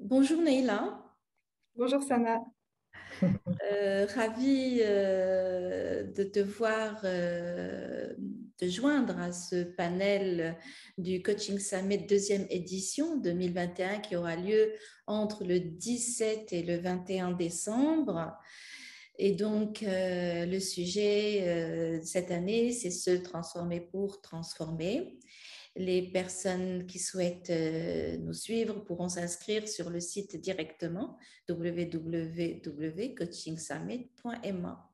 Bonjour Neila. Bonjour Sana. Ravie de te voir te joindre à ce panel du Coaching Summit deuxième édition 2021 qui aura lieu entre le 17 et le 21 décembre. Et donc, le sujet cette année, c'est se transformer pour transformer. Les personnes qui souhaitent nous suivre pourront s'inscrire sur le site directement www.coachingsummit.ma.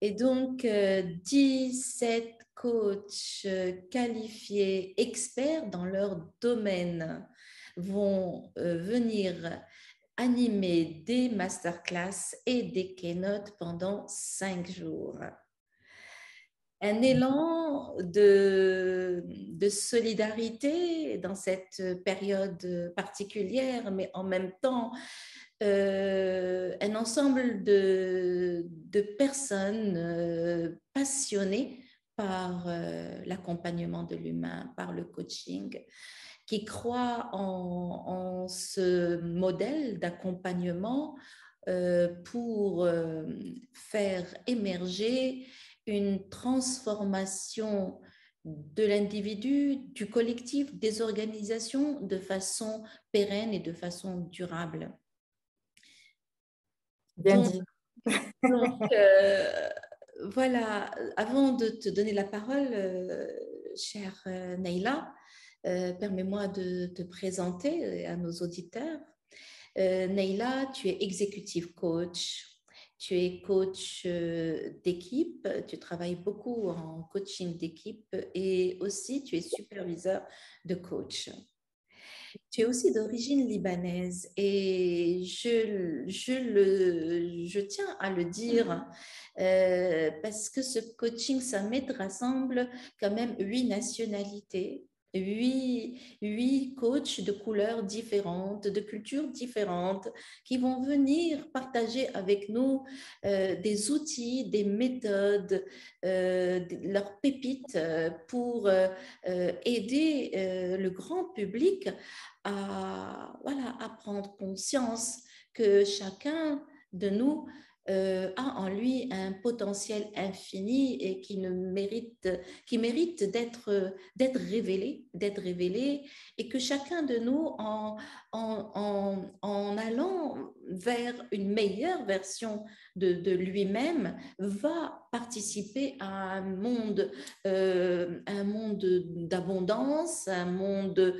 Et donc, 17 coachs qualifiés, experts dans leur domaine vont venir animer des masterclass et des keynotes pendant 5 jours. Un élan de solidarité dans cette période particulière, mais en même temps, un ensemble de personnes passionnées par l'accompagnement de l'humain, par le coaching, qui croient en ce modèle d'accompagnement pour faire émerger une transformation de l'individu, du collectif, des organisations de façon pérenne et de façon durable. Bien Donc, dit. donc, voilà, avant de te donner la parole, chère Neila, permets-moi de te présenter à nos auditeurs. Neila, tu es executive coach, tu es coach d'équipe, tu travailles beaucoup en coaching d'équipe et aussi tu es superviseur de coach. Tu es aussi d'origine libanaise et je tiens à le dire parce que ce coaching summit rassemble quand même 8 nationalités, huit coachs de couleurs différentes, de cultures différentes, qui vont venir partager avec nous des outils, des méthodes, leurs pépites aider le grand public voilà, à prendre conscience que chacun de nous a en lui un potentiel infini et qui mérite d'être révélé, et que chacun de nous, en allant vers une meilleure version de lui-même, va participer à un monde d'abondance, un monde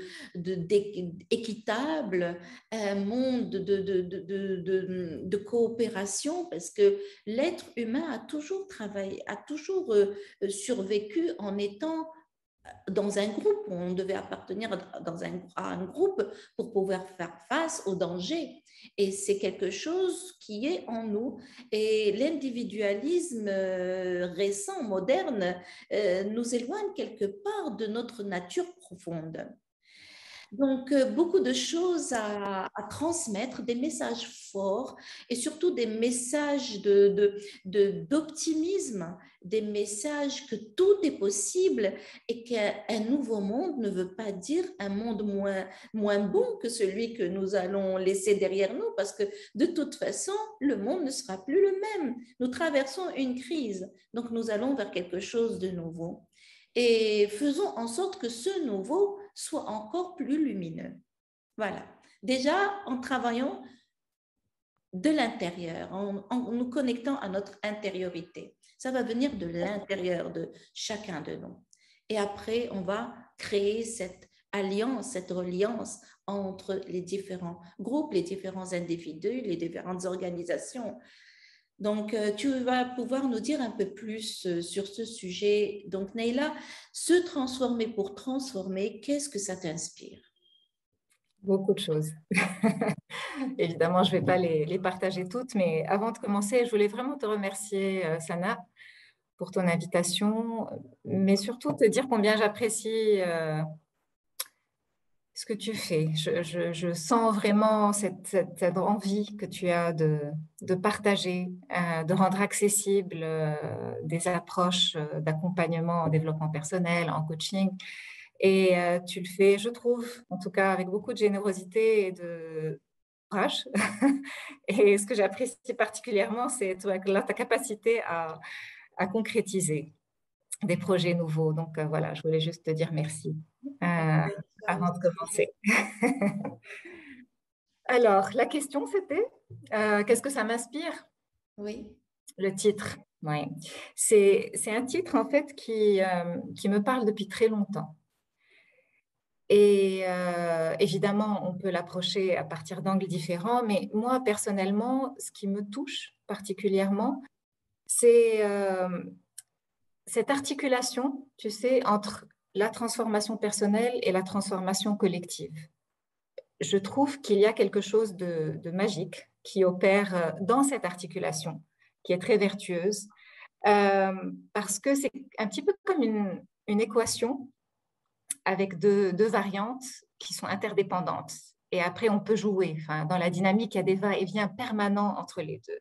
équitable, un monde de coopération, parce que l'être humain a toujours travaillé, a toujours survécu en étant dans un groupe. On devait appartenir à un groupe pour pouvoir faire face aux dangers. Et c'est quelque chose qui est en nous. Et l'individualisme récent, moderne, nous éloigne quelque part de notre nature profonde. Donc, beaucoup de choses à transmettre, des messages forts et surtout des messages d'optimisme, des messages que tout est possible et qu'un nouveau monde ne veut pas dire un monde moins bon que celui que nous allons laisser derrière nous, parce que de toute façon, le monde ne sera plus le même. Nous traversons une crise, donc nous allons vers quelque chose de nouveau. Et faisons en sorte que ce nouveau soit encore plus lumineux. Voilà. Déjà, en travaillant de l'intérieur, en nous connectant à notre intériorité. Ça va venir de l'intérieur de chacun de nous. Et après, on va créer cette alliance, cette reliance entre les différents groupes, les différents individus, les différentes organisations. Donc, tu vas pouvoir nous dire un peu plus sur ce sujet. Donc, Neila, se transformer pour transformer, qu'est-ce que ça t'inspire? Beaucoup de choses. Évidemment, je ne vais pas les partager toutes, mais avant de commencer, je voulais vraiment te remercier, Sana, pour ton invitation, mais surtout te dire combien j'apprécie ce que tu fais. Je sens vraiment cette envie que tu as de partager, de rendre accessible des approches d'accompagnement en développement personnel, en coaching. Et tu le fais, je trouve, en tout cas avec beaucoup de générosité et de courage. Et ce que j'apprécie particulièrement, c'est ta capacité à concrétiser des projets nouveaux. Donc voilà, je voulais juste te dire merci avant de commencer. Alors, la question, c'était qu'est-ce que ça m'inspire? Oui. Le titre, oui. C'est un titre, en fait, qui me parle depuis très longtemps. Et évidemment, on peut l'approcher à partir d'angles différents, mais moi, personnellement, ce qui me touche particulièrement, c'est cette articulation, tu sais, entre la transformation personnelle et la transformation collective. Je trouve qu'il y a quelque chose de magique qui opère dans cette articulation, qui est très vertueuse, parce que c'est un petit peu comme une équation avec deux variantes qui sont interdépendantes. Et après, on peut jouer. Enfin, dans la dynamique, il y a des va-et-vient permanents entre les deux.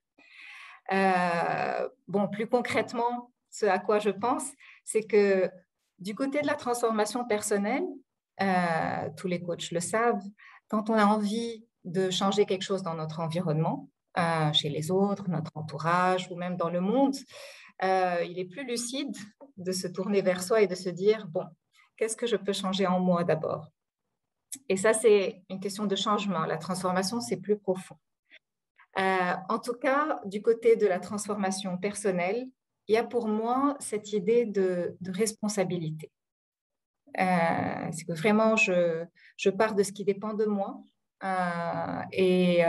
Bon, plus concrètement, ce à quoi je pense, c'est que du côté de la transformation personnelle, tous les coachs le savent, quand on a envie de changer quelque chose dans notre environnement, chez les autres, notre entourage ou même dans le monde, il est plus lucide de se tourner vers soi et de se dire, bon, qu'est-ce que je peux changer en moi d'abord? Et ça, c'est une question de changement. La transformation, c'est plus profond. En tout cas, du côté de la transformation personnelle, il y a pour moi cette idée de responsabilité. C'est que vraiment, je pars de ce qui dépend de moi et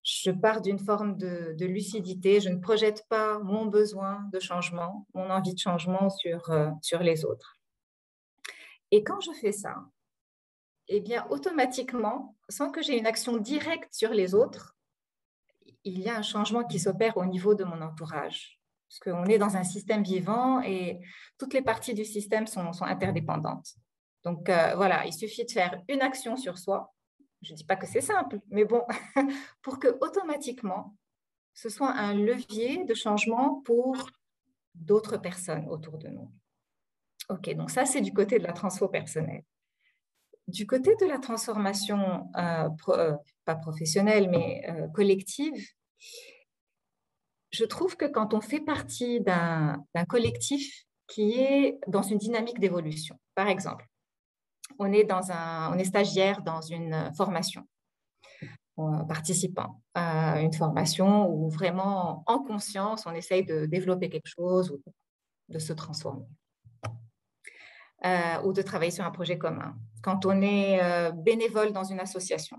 je pars d'une forme de lucidité. Je ne projette pas mon besoin de changement, mon envie de changement sur les autres. Et quand je fais ça, eh bien, automatiquement, sans que j'ai une action directe sur les autres, il y a un changement qui s'opère au niveau de mon entourage. Parce qu'on est dans un système vivant et toutes les parties du système sont interdépendantes. Donc, voilà, il suffit de faire une action sur soi. Je ne dis pas que c'est simple, mais bon, pour que automatiquement, ce soit un levier de changement pour d'autres personnes autour de nous. OK, donc ça, c'est du côté de la transfo personnelle. Du côté de la transformation, pas professionnelle, mais collective, je trouve que quand on fait partie d'un collectif qui est dans une dynamique d'évolution, par exemple, on est stagiaire dans une formation, participant à une formation où vraiment, en conscience, on essaye de développer quelque chose ou de se transformer. Ou de travailler sur un projet commun. Quand on est bénévole dans une association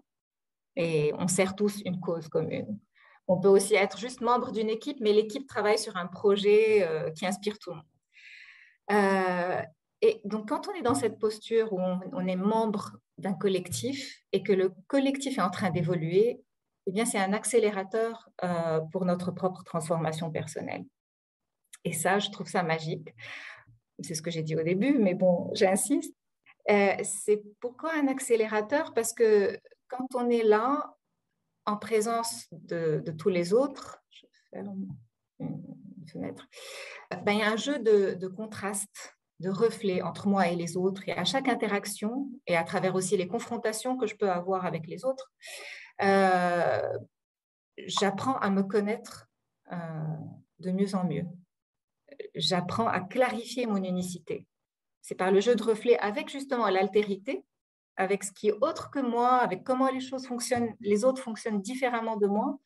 et on sert tous une cause commune. On peut aussi être juste membre d'une équipe, mais l'équipe travaille sur un projet qui inspire tout le monde. Et donc, quand on est dans cette posture où on est membre d'un collectif et que le collectif est en train d'évoluer, eh bien, c'est un accélérateur pour notre propre transformation personnelle. Et ça, je trouve ça magique. C'est ce que j'ai dit au début, mais bon, j'insiste. C'est pourquoi un accélérateur? Parce que quand on est là, en présence de tous les autres, je vais faire une fenêtre, ben, il y a un jeu de contraste, de reflets entre moi et les autres. Et à chaque interaction, et à travers aussi les confrontations que je peux avoir avec les autres, j'apprends à me connaître de mieux en mieux. J'apprends à clarifier mon unicité. C'est par le jeu de reflets avec justement l'altérité, avec ce qui est autre que moi, avec comment les choses fonctionnent, les autres fonctionnent différemment de moi,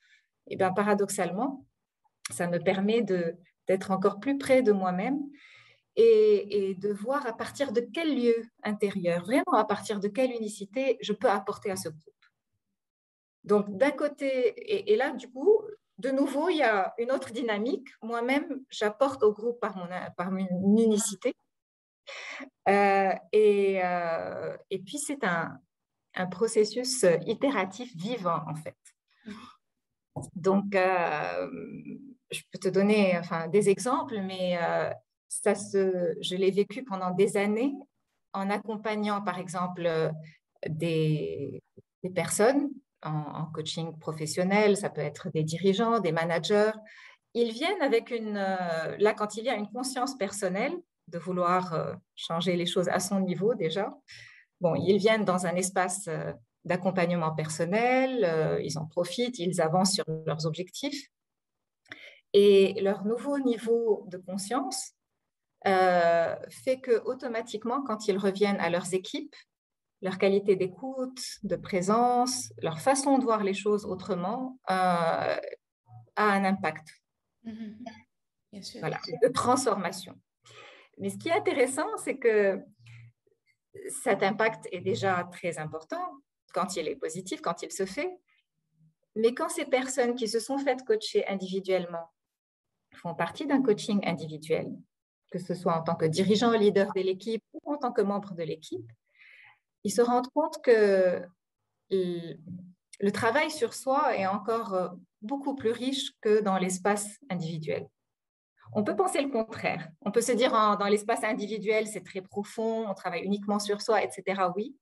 et bien paradoxalement, ça me permet d'être encore plus près de moi-même et de voir à partir de quel lieu intérieur, vraiment à partir de quelle unicité je peux apporter à ce groupe. Donc d'un côté, et là du coup, de nouveau, il y a une autre dynamique. Moi-même, j'apporte au groupe par mon unicité. Et puis, c'est un processus itératif vivant, en fait. Donc, je peux te donner des exemples, mais je l'ai vécu pendant des années en accompagnant, par exemple, des personnes en coaching professionnel, ça peut être des dirigeants, des managers. Ils viennent avec là, quand il y a une conscience personnelle de vouloir changer les choses à son niveau déjà. Bon, ils viennent dans un espace d'accompagnement personnel, ils en profitent, ils avancent sur leurs objectifs. Et leur nouveau niveau de conscience fait que automatiquement, quand ils reviennent à leurs équipes, leur qualité d'écoute, de présence, leur façon de voir les choses autrement a un impact. Bien sûr. Voilà, de transformation. Mais ce qui est intéressant, c'est que cet impact est déjà très important quand il est positif, quand il se fait. Mais quand ces personnes qui se sont faites coacher individuellement font partie d'un coaching individuel, que ce soit en tant que dirigeant, leader de l'équipe ou en tant que membre de l'équipe, ils se rendent compte que le travail sur soi est encore beaucoup plus riche que dans l'espace individuel. On peut penser le contraire. On peut se dire dans l'espace individuel, c'est très profond, on travaille uniquement sur soi, etc. Oui.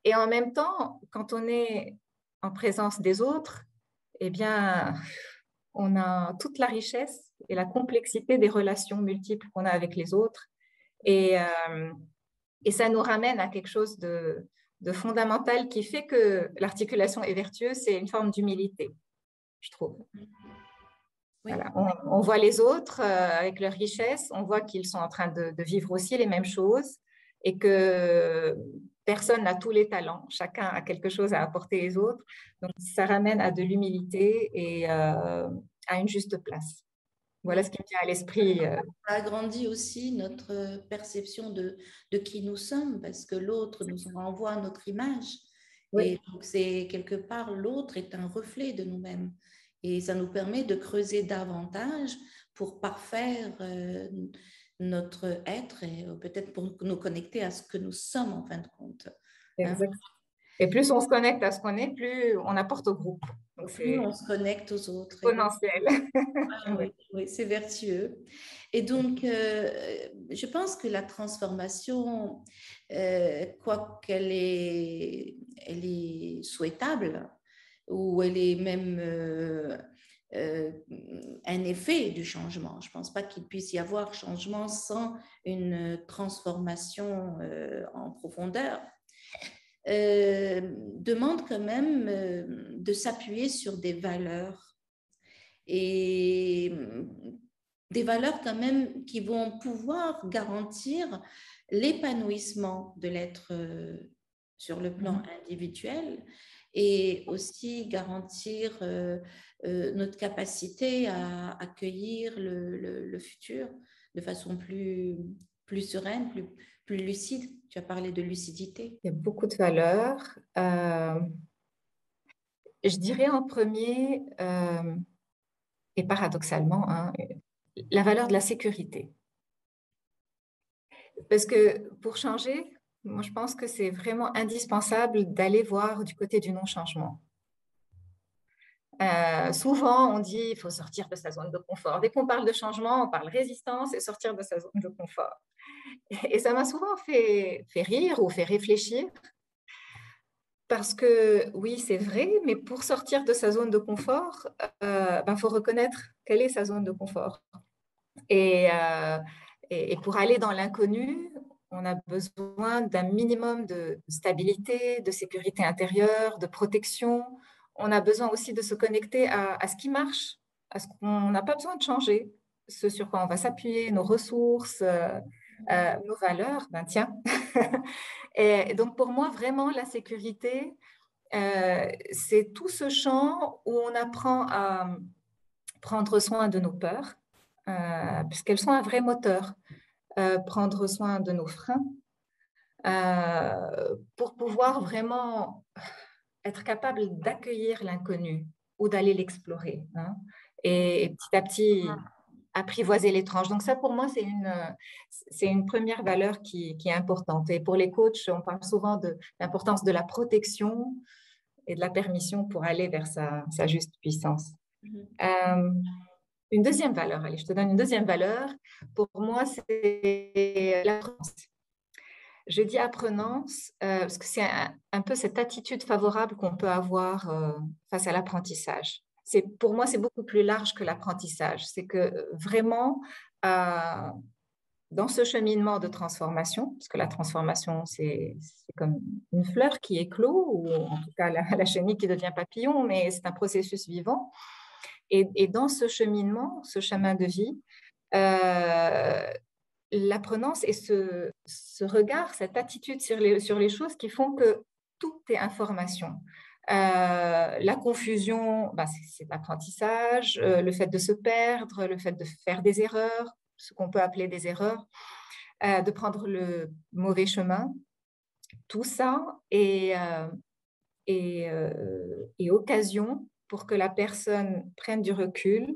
Et en même temps, quand on est en présence des autres, eh bien, on a toute la richesse et la complexité des relations multiples qu'on a avec les autres. Et ça nous ramène à quelque chose de fondamental qui fait que l'articulation est vertueuse, c'est une forme d'humilité, je trouve. Oui. Voilà. On voit les autres avec leur richesse, on voit qu'ils sont en train de vivre aussi les mêmes choses et que personne n'a tous les talents, chacun a quelque chose à apporter les autres. Donc, ça ramène à de l'humilité et à une juste place. Voilà ce qui me vient à l'esprit. Ça agrandit aussi notre perception de qui nous sommes parce que l'autre nous renvoie à notre image. Oui. Et donc, c'est quelque part, l'autre est un reflet de nous-mêmes. Et ça nous permet de creuser davantage pour parfaire notre être et peut-être pour nous connecter à ce que nous sommes en fin de compte. Exact. Et plus on se connecte à ce qu'on est, plus on apporte au groupe. Donc plus on se connecte aux autres. Exponentiel. Oui, c'est vertueux. Et donc, je pense que la transformation, quoi qu'elle elle est souhaitable, ou elle est même un effet du changement. Je ne pense pas qu'il puisse y avoir changement sans une transformation en profondeur. Demande quand même de s'appuyer sur des valeurs et des valeurs quand même qui vont pouvoir garantir l'épanouissement de l'être sur le plan individuel et aussi garantir notre capacité à accueillir le futur de façon plus sereine, plus lucide. Tu as parlé de lucidité. Il y a beaucoup de valeurs. Je dirais en premier, et paradoxalement, hein, la valeur de la sécurité. Parce que pour changer, moi je pense que c'est vraiment indispensable d'aller voir du côté du non-changement. Souvent, on dit qu'il faut sortir de sa zone de confort. Dès qu'on parle de changement, on parle résistance et sortir de sa zone de confort. Et ça m'a souvent fait rire ou fait réfléchir. Parce que oui, c'est vrai, mais pour sortir de sa zone de confort, faut reconnaître quelle est sa zone de confort. Et pour aller dans l'inconnu, on a besoin d'un minimum de stabilité, de sécurité intérieure, de protection. On a besoin aussi de se connecter à ce qui marche, à ce qu'on n'a pas besoin de changer, ce sur quoi on va s'appuyer, nos ressources, nos valeurs. Ben tiens. Et donc pour moi, vraiment, la sécurité, c'est tout ce champ où on apprend à prendre soin de nos peurs, puisqu'elles sont un vrai moteur. Prendre soin de nos freins, pour pouvoir vraiment être capable d'accueillir l'inconnu ou d'aller l'explorer, hein, et petit à petit apprivoiser l'étrange. Donc ça, pour moi, c'est une première valeur qui est importante. Et pour les coachs, on parle souvent de l'importance de la protection et de la permission pour aller vers sa juste puissance. Une deuxième valeur, allez, je te donne une deuxième valeur. Pour moi, c'est l'apprenance. Je dis apprenance parce que c'est un peu cette attitude favorable qu'on peut avoir face à l'apprentissage. Pour moi, c'est beaucoup plus large que l'apprentissage. C'est que vraiment, dans ce cheminement de transformation, parce que la transformation, c'est comme une fleur qui éclot, ou en tout cas la chenille qui devient papillon, mais c'est un processus vivant. Et dans ce cheminement, ce chemin de vie, l'apprenance et ce regard, cette attitude sur les choses qui font que tout est information. La confusion, bah, c'est l'apprentissage, le fait de se perdre, le fait de faire des erreurs, ce qu'on peut appeler des erreurs, de prendre le mauvais chemin. Tout ça est occasion pour que la personne prenne du recul,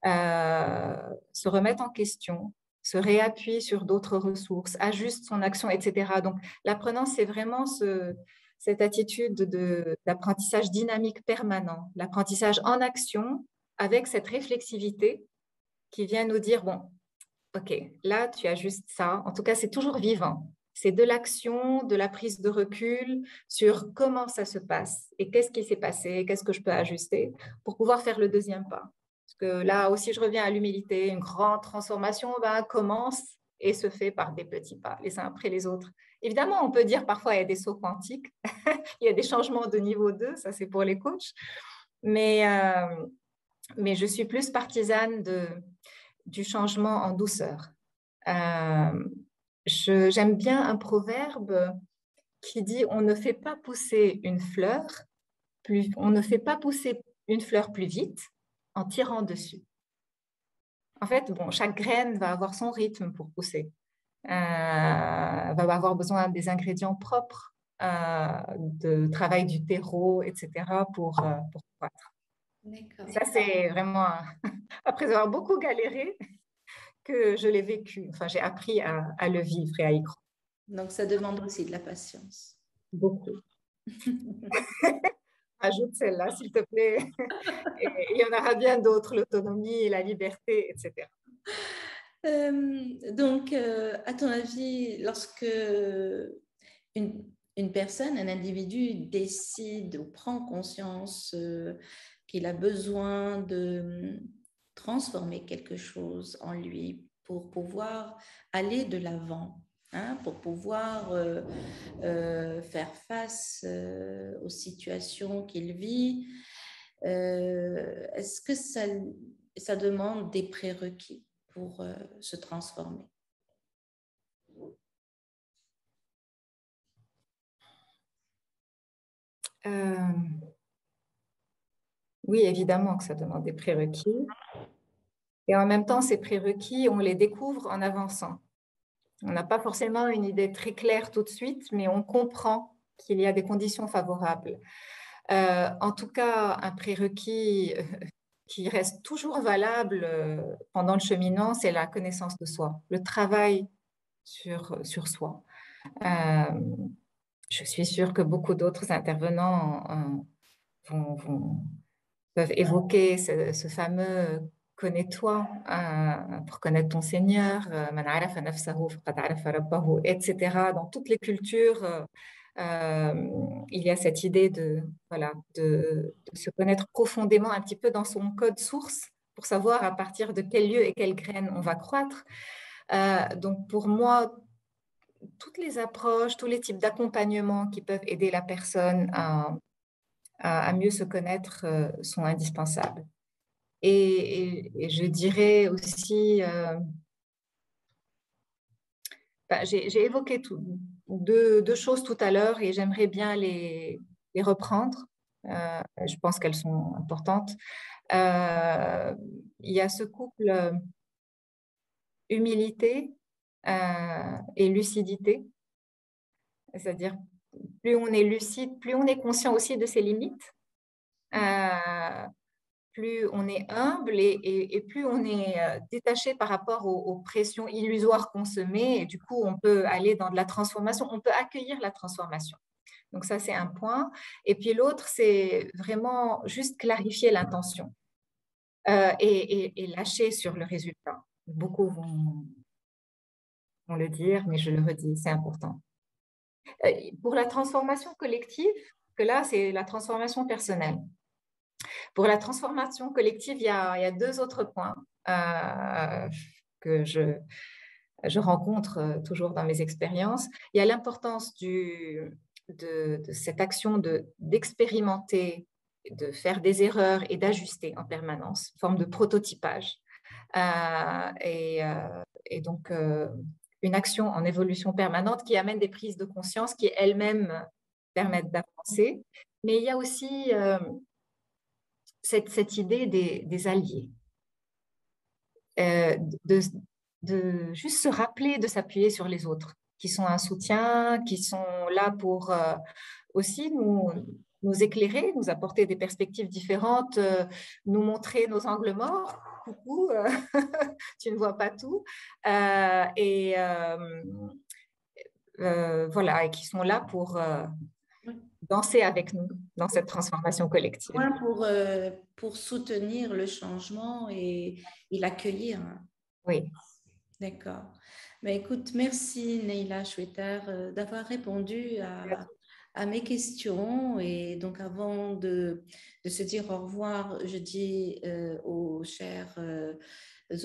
se remette en question, se réappuie sur d'autres ressources, ajuste son action, etc. Donc, l'apprenant, c'est vraiment cette attitude d'apprentissage dynamique permanent, l'apprentissage en action avec cette réflexivité qui vient nous dire, bon, OK, là, tu ajustes ça. En tout cas, c'est toujours vivant. C'est de l'action, de la prise de recul sur comment ça se passe et qu'est-ce qui s'est passé, qu'est-ce que je peux ajuster pour pouvoir faire le deuxième pas. Parce que là aussi, je reviens à l'humilité. Une grande transformation commence et se fait par des petits pas, les uns après les autres. Évidemment, on peut dire parfois il y a des sauts quantiques, il y a des changements de niveau 2, ça c'est pour les coachs. Mais je suis plus partisane du changement en douceur. J'aime bien un proverbe qui dit on ne fait pas pousser une fleur on ne fait pas pousser une fleur plus vite en tirant dessus. En fait, bon, chaque graine va avoir son rythme pour pousser, va avoir besoin des ingrédients propres, de travail du terreau, etc. pour croître. Ça, c'est vraiment, après avoir beaucoup galéré, que je l'ai vécu. Enfin, j'ai appris à le vivre et à y croire. Donc, ça demande aussi de la patience. Beaucoup. Ajoute celle-là, s'il te plaît. Et il y en aura bien d'autres, l'autonomie, la liberté, etc. Donc, à ton avis, lorsque une personne, un individu décide ou prend conscience qu'il a besoin de transformer quelque chose en lui pour pouvoir aller de l'avant, hein, pour pouvoir faire face aux situations qu'il vit, est-ce que ça demande des prérequis pour se transformer? Oui, évidemment que ça demande des prérequis. Et en même temps, ces prérequis, on les découvre en avançant. On n'a pas forcément une idée très claire tout de suite, mais on comprend qu'il y a des conditions favorables. En tout cas, un prérequis qui reste toujours valable pendant le cheminement, c'est la connaissance de soi, le travail sur soi. Je suis sûre que beaucoup d'autres intervenants peuvent évoquer ce fameux connais-toi pour connaître ton Seigneur, etc. Dans toutes les cultures, il y a cette idée de se connaître profondément un petit peu dans son code source pour savoir à partir de quel lieu et quelle graine on va croître. Donc pour moi, toutes les approches, tous les types d'accompagnement qui peuvent aider la personne à mieux se connaître sont indispensables. Et je dirais aussi, j'ai évoqué deux choses tout à l'heure et j'aimerais bien les reprendre. Je pense qu'elles sont importantes. Il y a ce couple humilité et lucidité, c'est-à-dire plus on est lucide, plus on est conscient aussi de ses limites. Plus on est humble et plus on est détaché par rapport aux pressions illusoires qu'on se met. Et du coup, on peut aller dans de la transformation, on peut accueillir la transformation. Donc ça, c'est un point. Et puis l'autre, c'est vraiment juste clarifier l'intention et lâcher sur le résultat. Beaucoup vont le dire, mais je le redis, c'est important. Pour la transformation collective, que là, c'est la transformation personnelle. Pour la transformation collective, il y a deux autres points que je rencontre toujours dans mes expériences. Il y a l'importance de cette action d'expérimenter, de faire des erreurs et d'ajuster en permanence, une forme de prototypage. Et donc, une action en évolution permanente qui amène des prises de conscience qui elles-mêmes permettent d'avancer. Mais il y a aussi cette idée des alliés, euh, de, de juste se rappeler de s'appuyer sur les autres, qui sont un soutien, qui sont là pour aussi nous éclairer, nous apporter des perspectives différentes, nous montrer nos angles morts. Coucou, tu ne vois pas tout. Voilà, et qui sont là pour danser avec nous dans cette transformation collective. Pour soutenir le changement et l'accueillir. Oui. D'accord. Mais écoute, merci Neila Chouetter d'avoir répondu à mes questions. Et donc, avant de se dire au revoir, je dis aux chers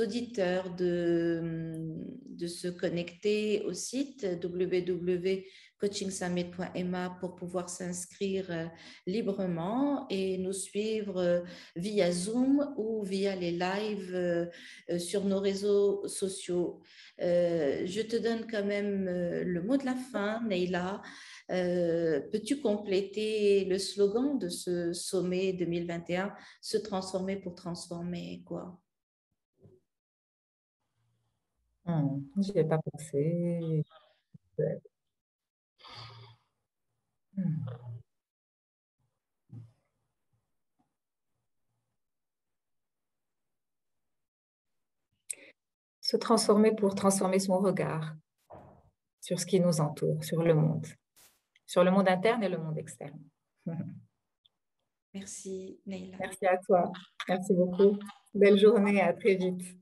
auditeurs de se connecter au site www.coachingsummit.ma pour pouvoir s'inscrire librement et nous suivre via Zoom ou via les lives sur nos réseaux sociaux. Je te donne quand même le mot de la fin, Neila. Peux-tu compléter le slogan de ce sommet 2021, se transformer pour transformer quoi? Je n'y ai pas pensé. Se transformer pour transformer son regard sur ce qui nous entoure, sur le monde interne et le monde externe. Merci, Neila. Merci à toi. Merci beaucoup. Belle journée, à très vite.